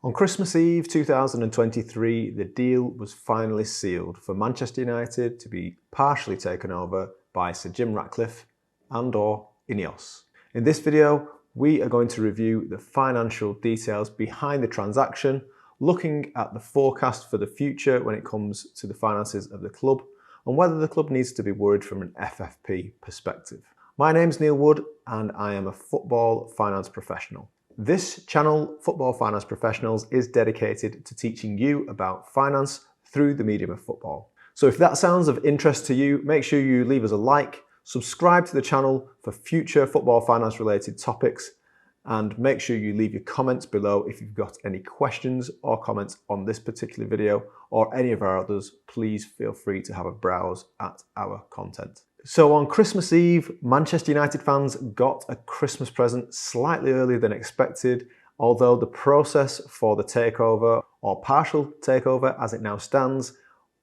On Christmas Eve 2023, the deal was finally sealed for Manchester United to be partially taken over by Sir Jim Ratcliffe and/or Ineos. In this video, we are going to review the financial details behind the transaction, looking at the forecast for the future when it comes to the finances of the club and whether the club needs to be worried from an FFP perspective. My name's Neil Wood and I am a football finance professional. This channel, Football Finance Professionals, is dedicated to teaching you about finance through the medium of football. So if that sounds of interest to you, make sure you leave us a like, subscribe to the channel for future football finance related topics, and make sure you leave your comments below if you've got any questions or comments on this particular video or any of our others. Please feel free to have a browse at our content. So on Christmas Eve, Manchester United fans got a Christmas present slightly earlier than expected, although the process for the takeover, or partial takeover as it now stands,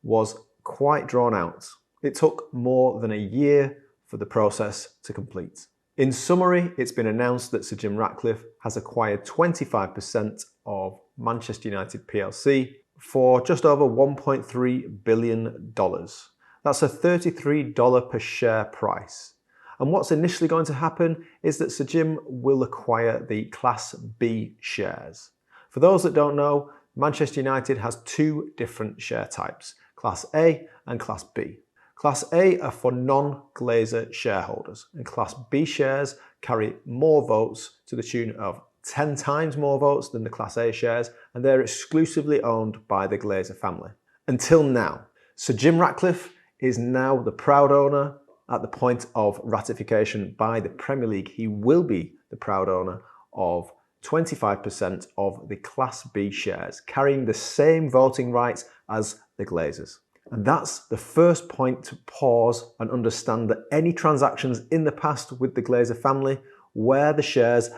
was quite drawn out. It took more than a year for the process to complete. In summary, it's been announced that Sir Jim Ratcliffe has acquired 25% of Manchester United PLC for just over $1.3 billion. That's a $33 per share price. And what's initially going to happen is that Sir Jim will acquire the Class B shares. For those that don't know, Manchester United has two different share types, Class A and Class B. Class A are for non-Glazer shareholders, and Class B shares carry more votes to the tune of 10 times more votes than the Class A shares, and they're exclusively owned by the Glazer family. Until now. Sir Jim Ratcliffe is now the proud owner. At the point of ratification by the Premier League, he will be the proud owner of 25% of the Class B shares, carrying the same voting rights as the Glazers. And that's the first point to pause and understand that any transactions in the past with the Glazer family, where the shares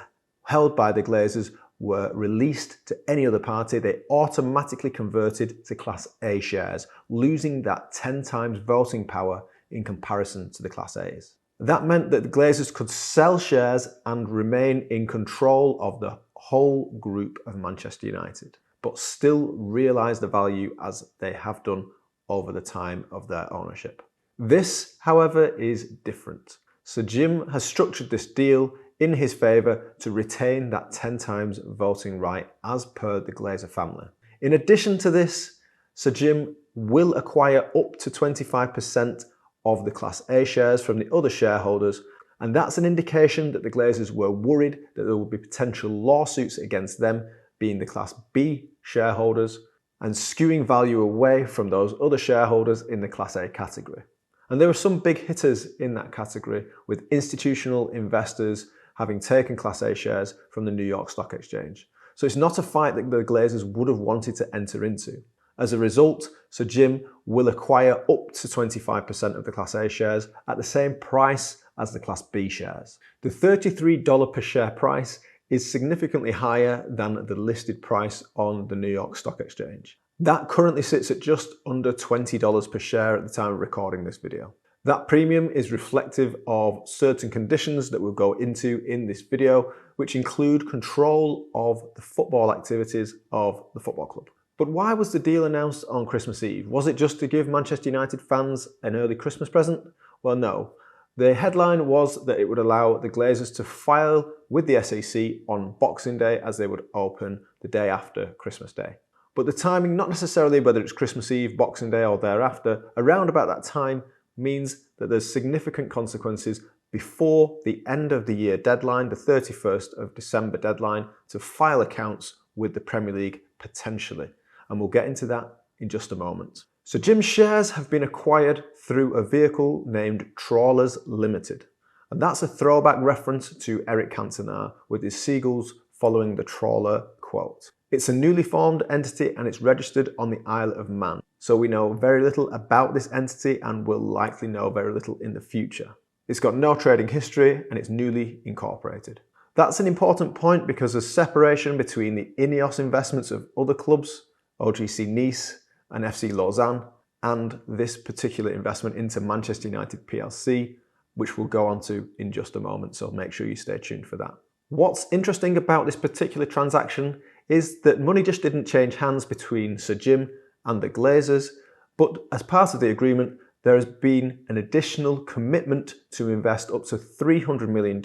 held by the Glazers were released to any other party, they automatically converted to Class A shares, losing that 10 times voting power in comparison to the Class A's. That meant that the Glazers could sell shares and remain in control of the whole group of Manchester United, but still realise the value as they have done over the time of their ownership. This, however, is different. Sir Jim has structured this deal in his favour to retain that 10 times voting right as per the Glazer family. In addition to this, Sir Jim will acquire up to 25% of the Class A shares from the other shareholders, and that's an indication that the Glazers were worried that there would be potential lawsuits against them, being the Class B shareholders, and skewing value away from those other shareholders in the Class A category. And there were some big hitters in that category, with institutional investors having taken Class A shares from the New York Stock Exchange. So it's not a fight that the Glazers would have wanted to enter into. As a result, Sir Jim will acquire up to 25% of the Class A shares at the same price as the Class B shares. The $33 per share price is significantly higher than the listed price on the New York Stock Exchange. That currently sits at just under $20 per share at the time of recording this video. That premium is reflective of certain conditions that we'll go into in this video, which include control of the football activities of the football club. But why was the deal announced on Christmas Eve? Was it just to give Manchester United fans an early Christmas present? Well, no. The headline was that it would allow the Glazers to file with the SEC on Boxing Day, as they would open the day after Christmas Day. But the timing, not necessarily whether it's Christmas Eve, Boxing Day or thereafter, around about that time means that there's significant consequences before the end of the year deadline, the 31st of December deadline, to file accounts with the Premier League potentially. And we'll get into that in just a moment. So Jim's shares have been acquired through a vehicle named Trawlers Limited. And that's a throwback reference to Eric Cantona with his seagulls following the trawler quote. It's a newly formed entity and it's registered on the Isle of Man. So we know very little about this entity and will likely know very little in the future. It's got no trading history and it's newly incorporated. That's an important point because there's separation between the Ineos investments of other clubs, OGC Nice and FC Lausanne, and this particular investment into Manchester United PLC, which we'll go on to in just a moment, so make sure you stay tuned for that. What's interesting about this particular transaction is that money just didn't change hands between Sir Jim and the Glazers, but as part of the agreement, there has been an additional commitment to invest up to $300 million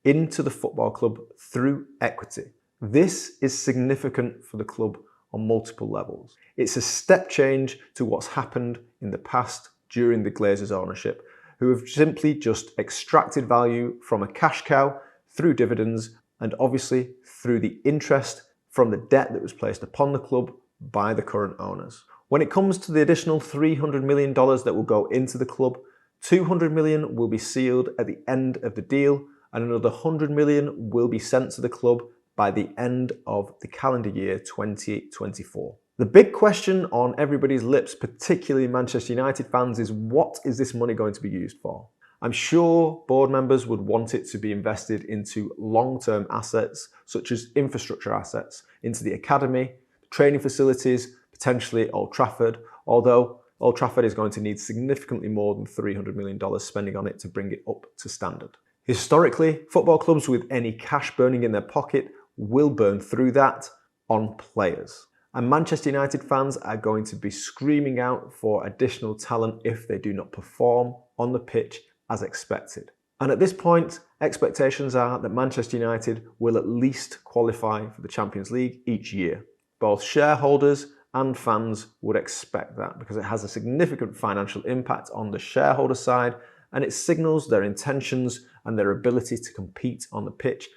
into the football club through equity. This is significant for the club on multiple levels. It's a step change to what's happened in the past during the Glazers' ownership, who have simply just extracted value from a cash cow through dividends and obviously through the interest from the debt that was placed upon the club by the current owners. When it comes to the additional $300 million that will go into the club, $200 million will be sealed at the end of the deal and another $100 million will be sent to the club by the end of the calendar year 2024. The big question on everybody's lips, particularly Manchester United fans, is what is this money going to be used for? I'm sure board members would want it to be invested into long-term assets, such as infrastructure assets, into the academy, training facilities, potentially Old Trafford, although Old Trafford is going to need significantly more than $300 million spending on it to bring it up to standard. Historically, football clubs with any cash burning in their pocket will burn through that on players. And Manchester United fans are going to be screaming out for additional talent if they do not perform on the pitch as expected. And at this point, expectations are that Manchester United will at least qualify for the Champions League each year. Both shareholders and fans would expect that because it has a significant financial impact on the shareholder side and it signals their intentions and their ability to compete on the pitch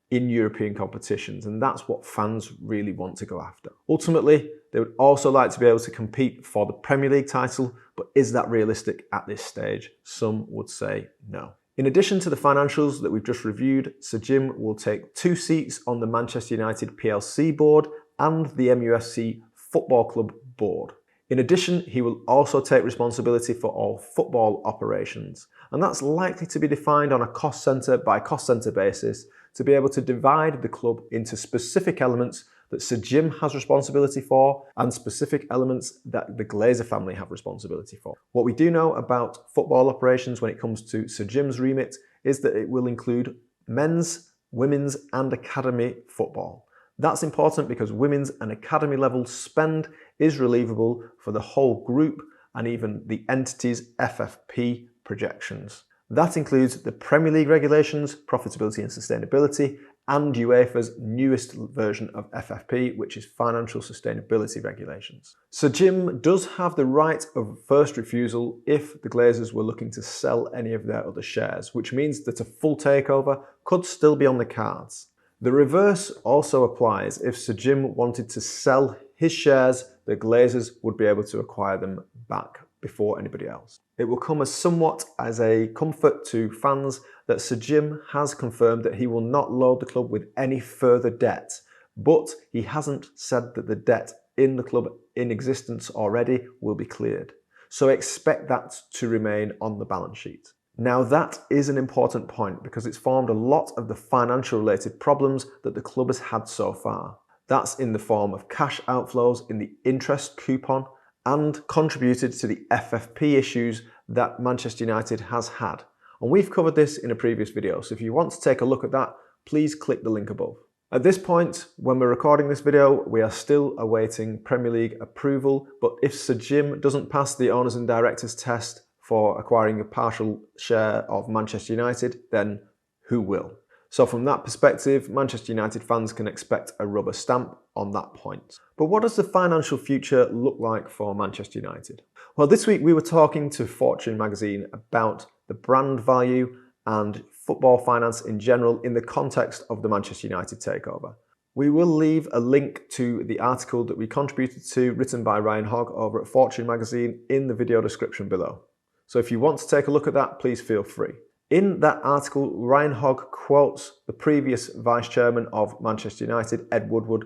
in European competitions, and that's what fans really want to go after. Ultimately, they would also like to be able to compete for the Premier League title, but is that realistic at this stage? Some would say no. In addition to the financials that we've just reviewed, Sir Jim will take 2 seats on the Manchester United PLC board and the MUFC Football Club board. In addition, he will also take responsibility for all football operations, and that's likely to be defined on a cost centre by cost centre basis to be able to divide the club into specific elements that Sir Jim has responsibility for and specific elements that the Glazer family have responsibility for. What we do know about football operations when it comes to Sir Jim's remit is that it will include men's, women's and academy football. That's important because women's and academy level spend is relievable for the whole group and even the entity's FFP projections. That includes the Premier League regulations, profitability and sustainability, and UEFA's newest version of FFP, which is financial sustainability regulations. Sir Jim does have the right of first refusal if the Glazers were looking to sell any of their other shares, which means that a full takeover could still be on the cards. The reverse also applies if Sir Jim wanted to sell his shares, the Glazers would be able to acquire them back before anybody else. It will come as somewhat as a comfort to fans that Sir Jim has confirmed that he will not load the club with any further debt, but he hasn't said that the debt in the club in existence already will be cleared. So expect that to remain on the balance sheet. Now that is an important point because it's formed a lot of the financial related problems that the club has had so far. That's in the form of cash outflows in the interest coupon and contributed to the FFP issues that Manchester United has had. And we've covered this in a previous video, so if you want to take a look at that, please click the link above. At this point, when we're recording this video, we are still awaiting Premier League approval, but if Sir Jim doesn't pass the owners and directors test for acquiring a partial share of Manchester United, then who will? So from that perspective, Manchester United fans can expect a rubber stamp on that point. But what does the financial future look like for Manchester United? Well, this week we were talking to Fortune magazine about the brand value and football finance in general in the context of the Manchester United takeover. We will leave a link to the article that we contributed to, written by Ryan Hogg over at Fortune magazine, in the video description below. So if you want to take a look at that, please feel free. In that article, Ryan Hogg quotes the previous vice chairman of Manchester United, Ed Woodward,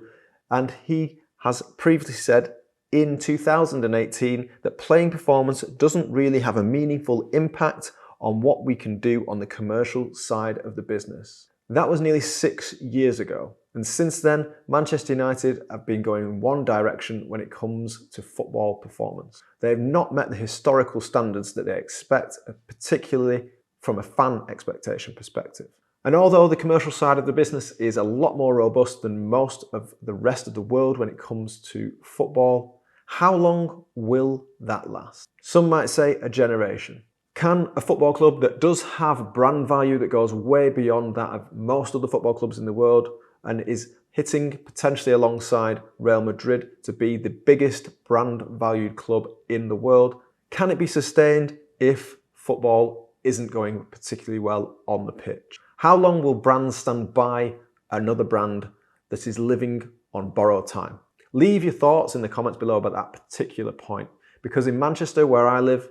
and he has previously said in 2018 that playing performance doesn't really have a meaningful impact on what we can do on the commercial side of the business. That was nearly 6 years ago, and since then, Manchester United have been going in one direction when it comes to football performance. They have not met the historical standards that they expect, particularly from a fan expectation perspective. And although the commercial side of the business is a lot more robust than most of the rest of the world when it comes to football, how long will that last? Some might say a generation. Can a football club that does have brand value that goes way beyond that of most other football clubs in the world and is hitting potentially alongside Real Madrid to be the biggest brand valued club in the world, can it be sustained if football isn't going particularly well on the pitch? How long will brands stand by another brand that is living on borrowed time? Leave your thoughts in the comments below about that particular point, because in Manchester, where I live,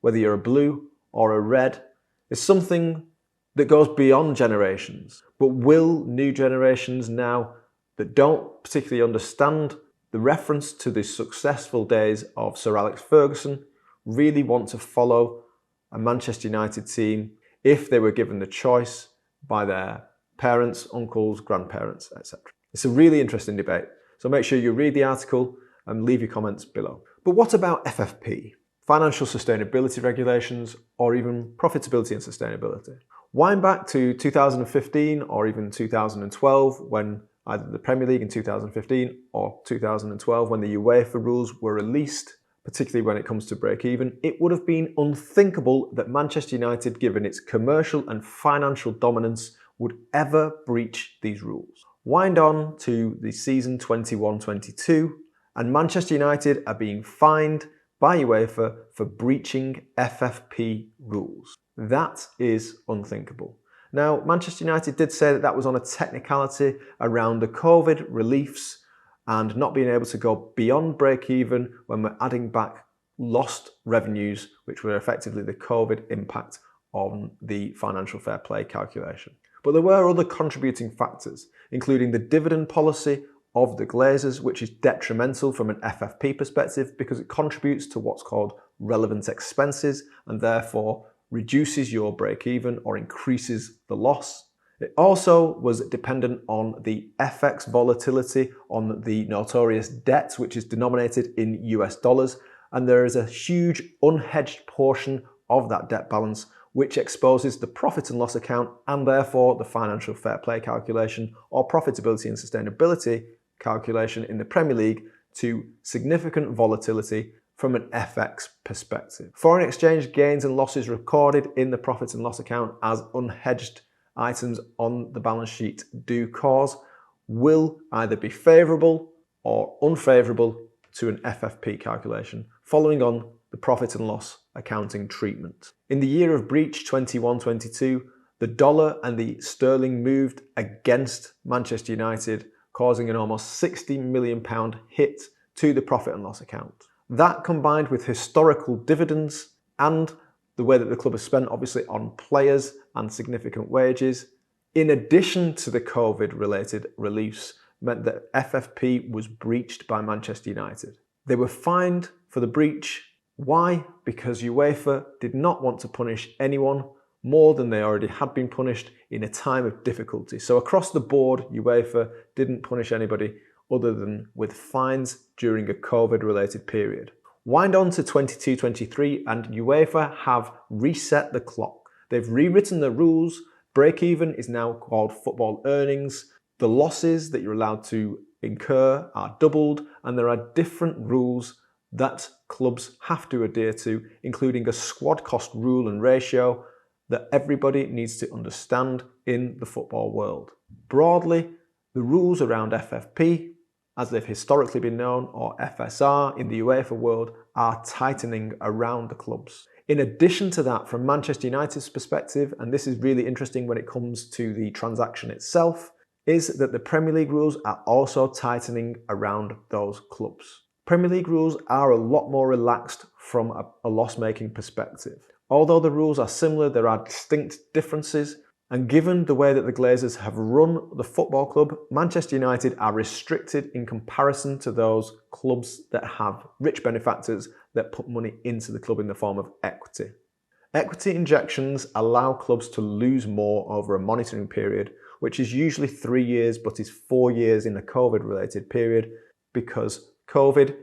whether you're a blue or a red, is something that goes beyond generations. But will new generations now that don't particularly understand the reference to the successful days of Sir Alex Ferguson really want to follow a Manchester United team if they were given the choice by their parents, uncles, grandparents, etc.? It's a really interesting debate. So make sure you read the article and leave your comments below. But what about FFP? Financial sustainability regulations, or even profitability and sustainability? Wind back to 2015 or even 2012 when either the Premier League in 2015 or 2012 when the UEFA rules were released, particularly when it comes to break-even, it would have been unthinkable that Manchester United, given its commercial and financial dominance, would ever breach these rules. Wind on to the season 21-22, and Manchester United are being fined by UEFA for breaching FFP rules. That is unthinkable. Now, Manchester United did say that that was on a technicality around the COVID reliefs and not being able to go beyond break-even when we're adding back lost revenues, which were effectively the COVID impact on the financial fair play calculation. But there were other contributing factors, including the dividend policy of the Glazers, which is detrimental from an FFP perspective because it contributes to what's called relevant expenses and therefore reduces your break-even or increases the loss. It also was dependent on the FX volatility on the notorious debt, which is denominated in US dollars, and there is a huge unhedged portion of that debt balance which exposes the profit and loss account and therefore the financial fair play calculation or profitability and sustainability calculation in the Premier League to significant volatility from an FX perspective. Foreign exchange gains and losses recorded in the profit and loss account as unhedged items on the balance sheet do cause will either be favourable or unfavourable to an FFP calculation following on the profit and loss accounting treatment. In the year of breach 21-22, the dollar and the sterling moved against Manchester United, causing an almost £60 million hit to the profit and loss account. That combined with historical dividends and the way that the club has spent obviously on players and significant wages, in addition to the COVID-related reliefs, meant that FFP was breached by Manchester United. They were fined for the breach. Why? Because UEFA did not want to punish anyone more than they already had been punished in a time of difficulty. So across the board, UEFA didn't punish anybody other than with fines during a COVID-related period. Wind on to 22-23 and UEFA have reset the clock. They've rewritten the rules. Break-even is now called football earnings. The losses that you're allowed to incur are doubled, and there are different rules that clubs have to adhere to, including a squad cost rule and ratio that everybody needs to understand in the football world. Broadly, the rules around FFP, as they've historically been known, or FSR in the UEFA world, are tightening around the clubs. In addition to that, from Manchester United's perspective, and this is really interesting when it comes to the transaction itself, is that the Premier League rules are also tightening around those clubs. Premier League rules are a lot more relaxed from a loss-making perspective. Although the rules are similar, there are distinct differences, and given the way that the Glazers have run the football club, Manchester United are restricted in comparison to those clubs that have rich benefactors that put money into the club in the form of equity. Equity injections allow clubs to lose more over a monitoring period, which is usually 3 years but is 4 years in a COVID-related period, because COVID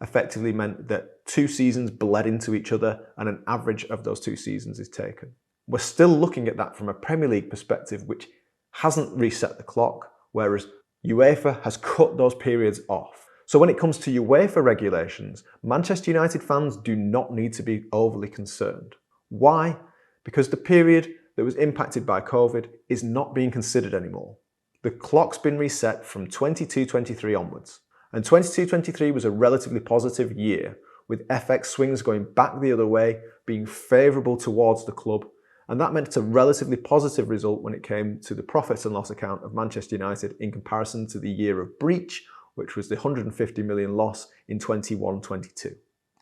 effectively meant that 2 seasons bled into each other and an average of those 2 seasons is taken. We're still looking at that from a Premier League perspective, which hasn't reset the clock, whereas UEFA has cut those periods off. So when it comes to UEFA regulations, Manchester United fans do not need to be overly concerned. Why? Because the period that was impacted by COVID is not being considered anymore. The clock's been reset from 22-23 onwards. And 22-23 was a relatively positive year, with FX swings going back the other way, being favourable towards the club, and that meant a relatively positive result when it came to the profits and loss account of Manchester United in comparison to the year of breach, which was the 150 million loss in 21-22.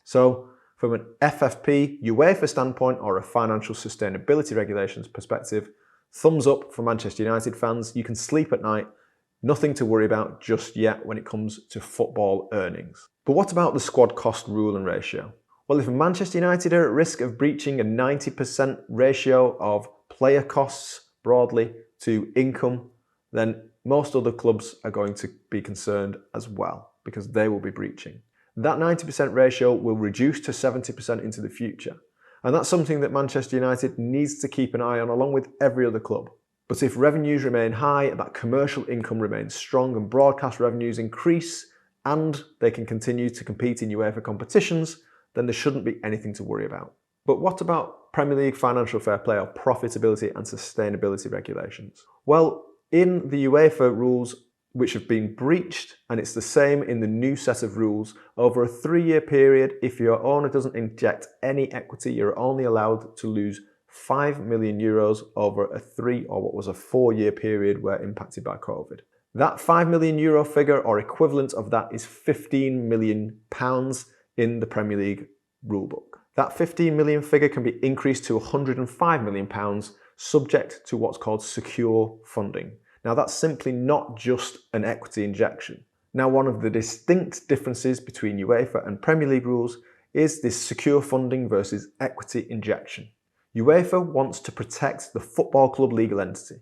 So, from an FFP, UEFA standpoint or a financial sustainability regulations perspective, thumbs up for Manchester United fans. You can sleep at night. Nothing to worry about just yet when it comes to football earnings. But what about the squad cost rule and ratio? Well, if Manchester United are at risk of breaching a 90% ratio of player costs broadly to income, then most other clubs are going to be concerned as well because they will be breaching. That 90% ratio will reduce to 70% into the future. And that's something that Manchester United needs to keep an eye on along with every other club. But if revenues remain high, that commercial income remains strong and broadcast revenues increase and they can continue to compete in UEFA competitions, then there shouldn't be anything to worry about. But what about Premier League financial fair play or profitability and sustainability regulations? Well, in the UEFA rules which have been breached, and it's the same in the new set of rules, over a 3-year period, if your owner doesn't inject any equity, you're only allowed to lose 5 million euros over a 3 or what was a 4-year period where impacted by COVID. That 5 million euro figure or equivalent of that is 15 million pounds in the Premier League rulebook. That 15 million figure can be increased to 105 million pounds subject to what's called secure funding. Now that's simply not just an equity injection. Now one of the distinct differences between UEFA and Premier League rules is this secure funding versus equity injection. UEFA wants to protect the football club legal entity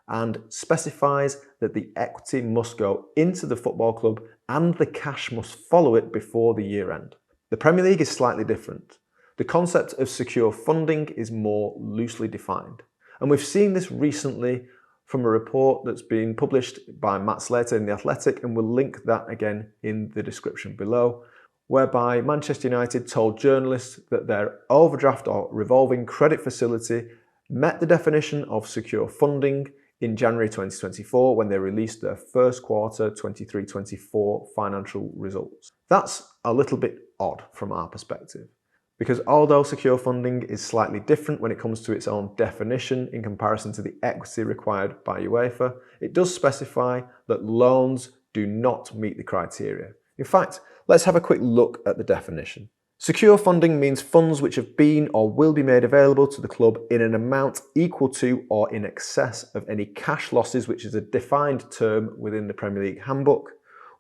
and specifies that the equity must go into the football club and the cash must follow it before the year end. The Premier League is slightly different. The concept of secure funding is more loosely defined. And we've seen this recently from a report that's been published by Matt Slater in The Athletic, and we'll link that again in the description below, whereby Manchester United told journalists that their overdraft or revolving credit facility met the definition of secure funding in January 2024 when they released their first quarter 23-24 financial results. That's a little bit odd from our perspective, because although secure funding is slightly different when it comes to its own definition in comparison to the equity required by UEFA, it does specify that loans do not meet the criteria. In fact, let's have a quick look at the definition. Secure funding means funds which have been or will be made available to the club in an amount equal to or in excess of any cash losses, which is a defined term within the Premier League handbook,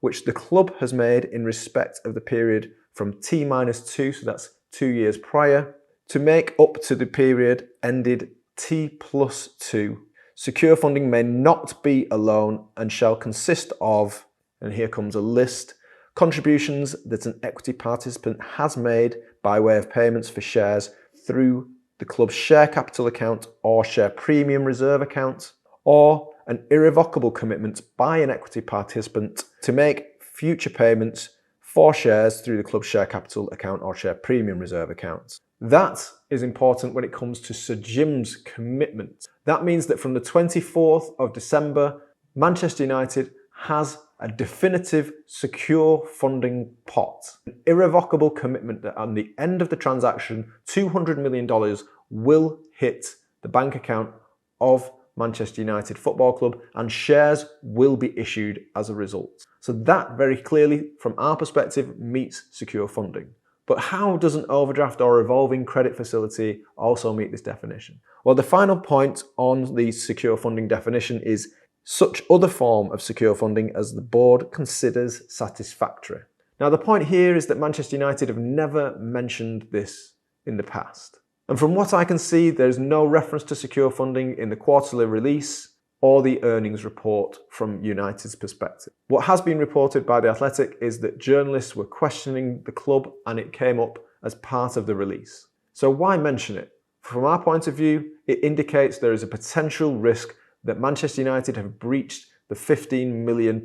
which the club has made in respect of the period from T-2, so that's 2 years prior, to make up to the period ended T+2. Secure funding may not be a loan and shall consist of, and here comes a list, contributions that an equity participant has made by way of payments for shares through the club's share capital account or share premium reserve account, or an irrevocable commitment by an equity participant to make future payments for shares through the club's share capital account or share premium reserve accounts. That is important when it comes to Sir Jim's commitment. That means that from the 24th of December, Manchester United has a definitive secure funding pot, an irrevocable commitment that at the end of the transaction, $200 million will hit the bank account of Manchester United Football Club and shares will be issued as a result. So that very clearly, from our perspective, meets secure funding. But how does an overdraft or revolving credit facility also meet this definition? Well, the final point on the secure funding definition is such other form of secure funding as the board considers satisfactory. Now the point here is that Manchester United have never mentioned this in the past. And from what I can see, there's no reference to secure funding in the quarterly release or the earnings report from United's perspective. What has been reported by The Athletic is that journalists were questioning the club and it came up as part of the release. So why mention it? From our point of view, it indicates there is a potential risk that Manchester United have breached the £15 million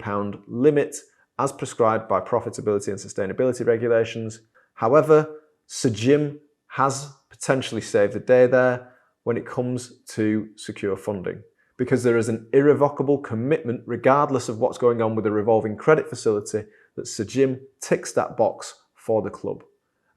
limit as prescribed by profitability and sustainability regulations. However, Sir Jim has potentially saved the day there when it comes to secure funding, because there is an irrevocable commitment, regardless of what's going on with the revolving credit facility, that Sir Jim ticks that box for the club.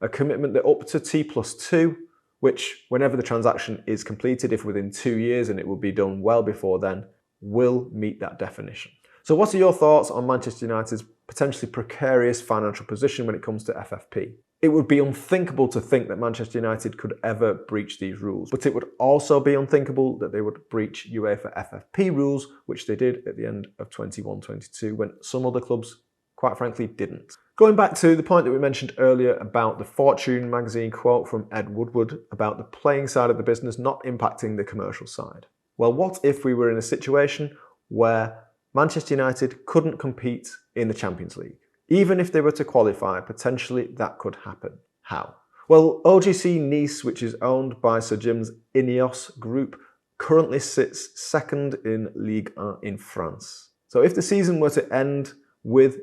A commitment that up to T+2, which whenever the transaction is completed, if within 2 years, and it will be done well before then, will meet that definition. So what are your thoughts on Manchester United's potentially precarious financial position when it comes to FFP? It would be unthinkable to think that Manchester United could ever breach these rules, but it would also be unthinkable that they would breach UEFA FFP rules, which they did at the end of 21-22 when some other clubs, quite frankly, didn't. Going back to the point that we mentioned earlier about the Fortune magazine quote from Ed Woodward about the playing side of the business not impacting the commercial side. Well, what if we were in a situation where Manchester United couldn't compete in the Champions League? Even if they were to qualify, potentially that could happen. How? Well, OGC Nice, which is owned by Sir Jim's Ineos group, currently sits second in Ligue 1 in France. So if the season were to end with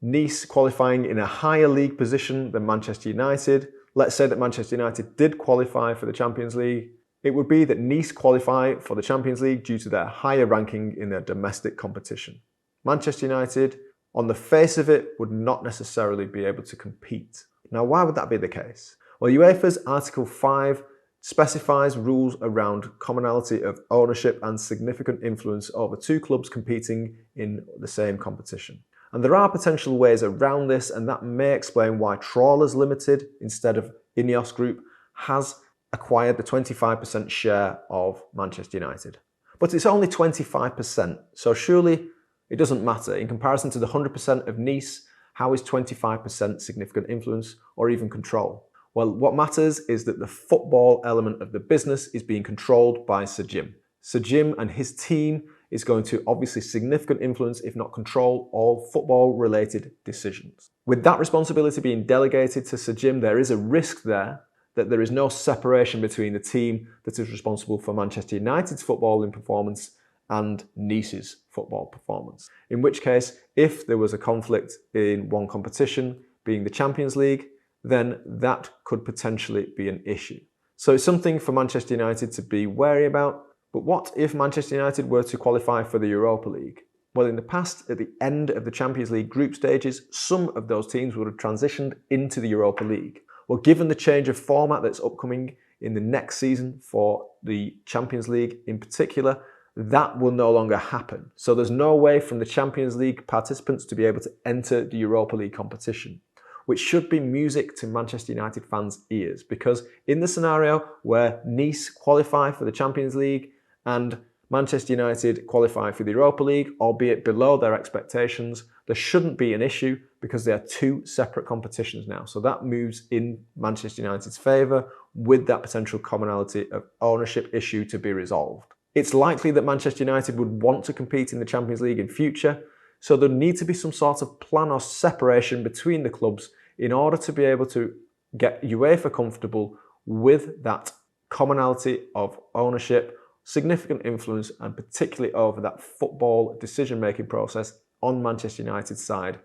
Nice qualifying in a higher league position than Manchester United, let's say that Manchester United did qualify for the Champions League, it would be that Nice qualify for the Champions League due to their higher ranking in their domestic competition. Manchester United, on the face of it, would not necessarily be able to compete. Now, why would that be the case? Well, UEFA's Article 5 specifies rules around commonality of ownership and significant influence over two clubs competing in the same competition. And there are potential ways around this, and that may explain why Trawlers Limited, instead of Ineos Group, has acquired the 25% share of Manchester United. But it's only 25%, so surely it doesn't matter. In comparison to the 100% of Nice, how is 25% significant influence or even control? Well, what matters is that the football element of the business is being controlled by Sir Jim. Sir Jim and his team is going to obviously significant influence, if not control, all football-related decisions. With that responsibility being delegated to Sir Jim, there is a risk there that there is no separation between the team that is responsible for Manchester United's footballing performance and Nice's football performance. In which case, if there was a conflict in one competition, being the Champions League, then that could potentially be an issue. So it's something for Manchester United to be wary about. But what if Manchester United were to qualify for the Europa League? Well, in the past, at the end of the Champions League group stages, some of those teams would have transitioned into the Europa League. Well, given the change of format that's upcoming in the next season for the Champions League in particular, that will no longer happen. So there's no way from the Champions League participants to be able to enter the Europa League competition, which should be music to Manchester United fans' ears, because in the scenario where Nice qualify for the Champions League and Manchester United qualify for the Europa League, albeit below their expectations, there shouldn't be an issue because they are two separate competitions now. So that moves in Manchester United's favour with that potential commonality of ownership issue to be resolved. It's likely that Manchester United would want to compete in the Champions League in future, so there need to be some sort of plan or separation between the clubs in order to be able to get UEFA comfortable with that commonality of ownership, significant influence, and particularly over that football decision-making process on Manchester United's side,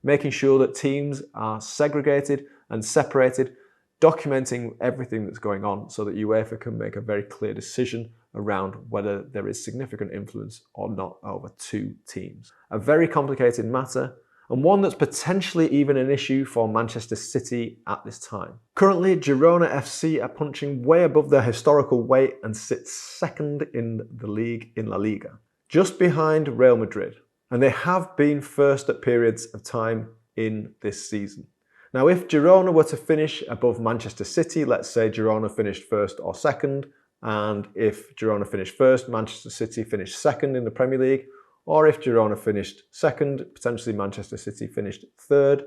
making sure that teams are segregated and separated, documenting everything that's going on so that UEFA can make a very clear decision around whether there is significant influence or not over two teams. A very complicated matter, and one that's potentially even an issue for Manchester City at this time. Currently, Girona FC are punching way above their historical weight and sit second in the league in La Liga, just behind Real Madrid. And they have been first at periods of time in this season. Now, if Girona were to finish above Manchester City, let's say Girona finished first or second, and if Girona finished first, Manchester City finished second in the Premier League, or if Girona finished second, potentially Manchester City finished third,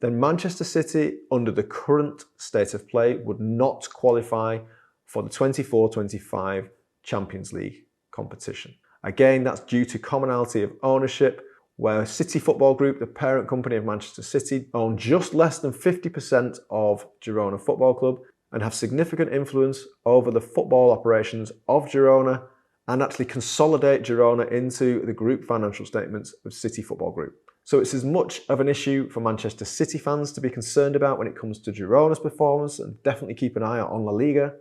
then Manchester City, under the current state of play, would not qualify for the 24-25 Champions League competition. Again, that's due to commonality of ownership, where City Football Group, the parent company of Manchester City, own just less than 50% of Girona Football Club, and have significant influence over the football operations of Girona and actually consolidate Girona into the group financial statements of City Football Group. So it's as much of an issue for Manchester City fans to be concerned about when it comes to Girona's performance, and definitely keep an eye out on La Liga,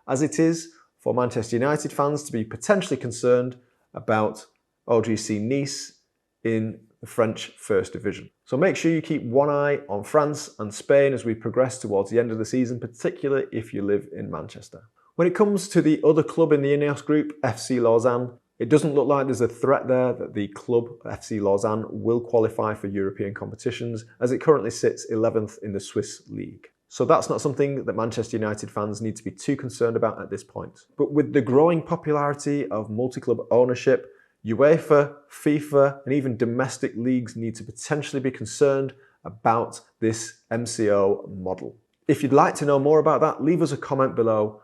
as it is for Manchester United fans to be potentially concerned about OGC Nice in the French First Division. So make sure you keep one eye on France and Spain as we progress towards the end of the season, particularly if you live in Manchester. When it comes to the other club in the Ineos group, FC Lausanne, it doesn't look like there's a threat there that the club, FC Lausanne, will qualify for European competitions, as it currently sits 11th in the Swiss league. So that's not something that Manchester United fans need to be too concerned about at this point. But with the growing popularity of multi-club ownership, UEFA, FIFA, and even domestic leagues need to potentially be concerned about this MCO model. If you'd like to know more about that, leave us a comment below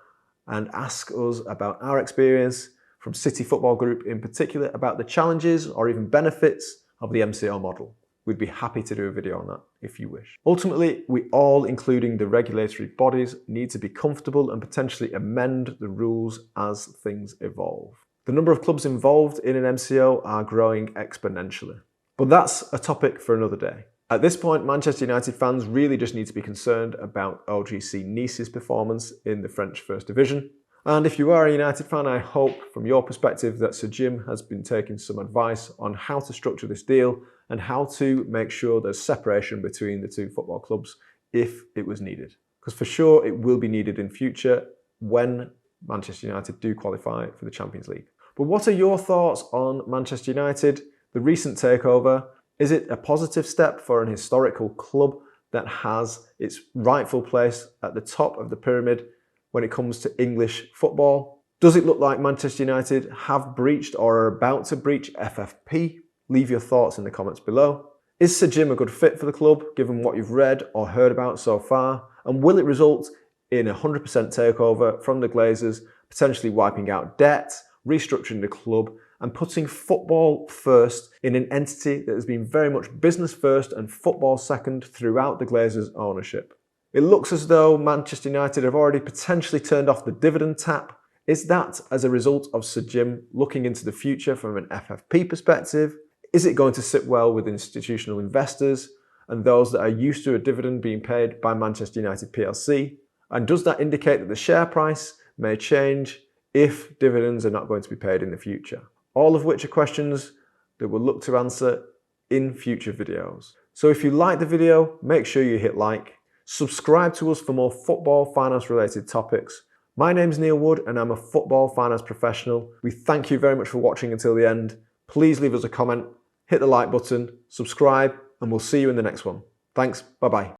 and ask us about our experience from City Football Group in particular, about the challenges or even benefits of the MCO model. We'd be happy to do a video on that if you wish. Ultimately, we all, including the regulatory bodies, need to be comfortable and potentially amend the rules as things evolve. The number of clubs involved in an MCO are growing exponentially. But that's a topic for another day. At this point, Manchester United fans really just need to be concerned about OGC Nice's performance in the French First Division. And if you are a United fan, I hope from your perspective that Sir Jim has been taking some advice on how to structure this deal and how to make sure there's separation between the two football clubs if it was needed. Because for sure it will be needed in future when Manchester United do qualify for the Champions League. But what are your thoughts on Manchester United, the recent takeover? Is it a positive step for an historical club that has its rightful place at the top of the pyramid when it comes to English football? Does it look like Manchester United have breached or are about to breach FFP? Leave your thoughts in the comments below. Is Sir Jim a good fit for the club, given what you've read or heard about so far? And will it result in a 100% takeover from the Glazers, potentially wiping out debt, restructuring the club, and putting football first in an entity that has been very much business first and football second throughout the Glazers' ownership? It looks as though Manchester United have already potentially turned off the dividend tap. Is that as a result of Sir Jim looking into the future from an FFP perspective? Is it going to sit well with institutional investors and those that are used to a dividend being paid by Manchester United PLC? And does that indicate that the share price may change if dividends are not going to be paid in the future? All of which are questions that we'll look to answer in future videos. So if you like the video, make sure you hit like. Subscribe to us for more football finance related topics. My name's Neil Wood and I'm a football finance professional. We thank you very much for watching until the end. Please leave us a comment, hit the like button, subscribe, and we'll see you in the next one. Thanks, bye bye.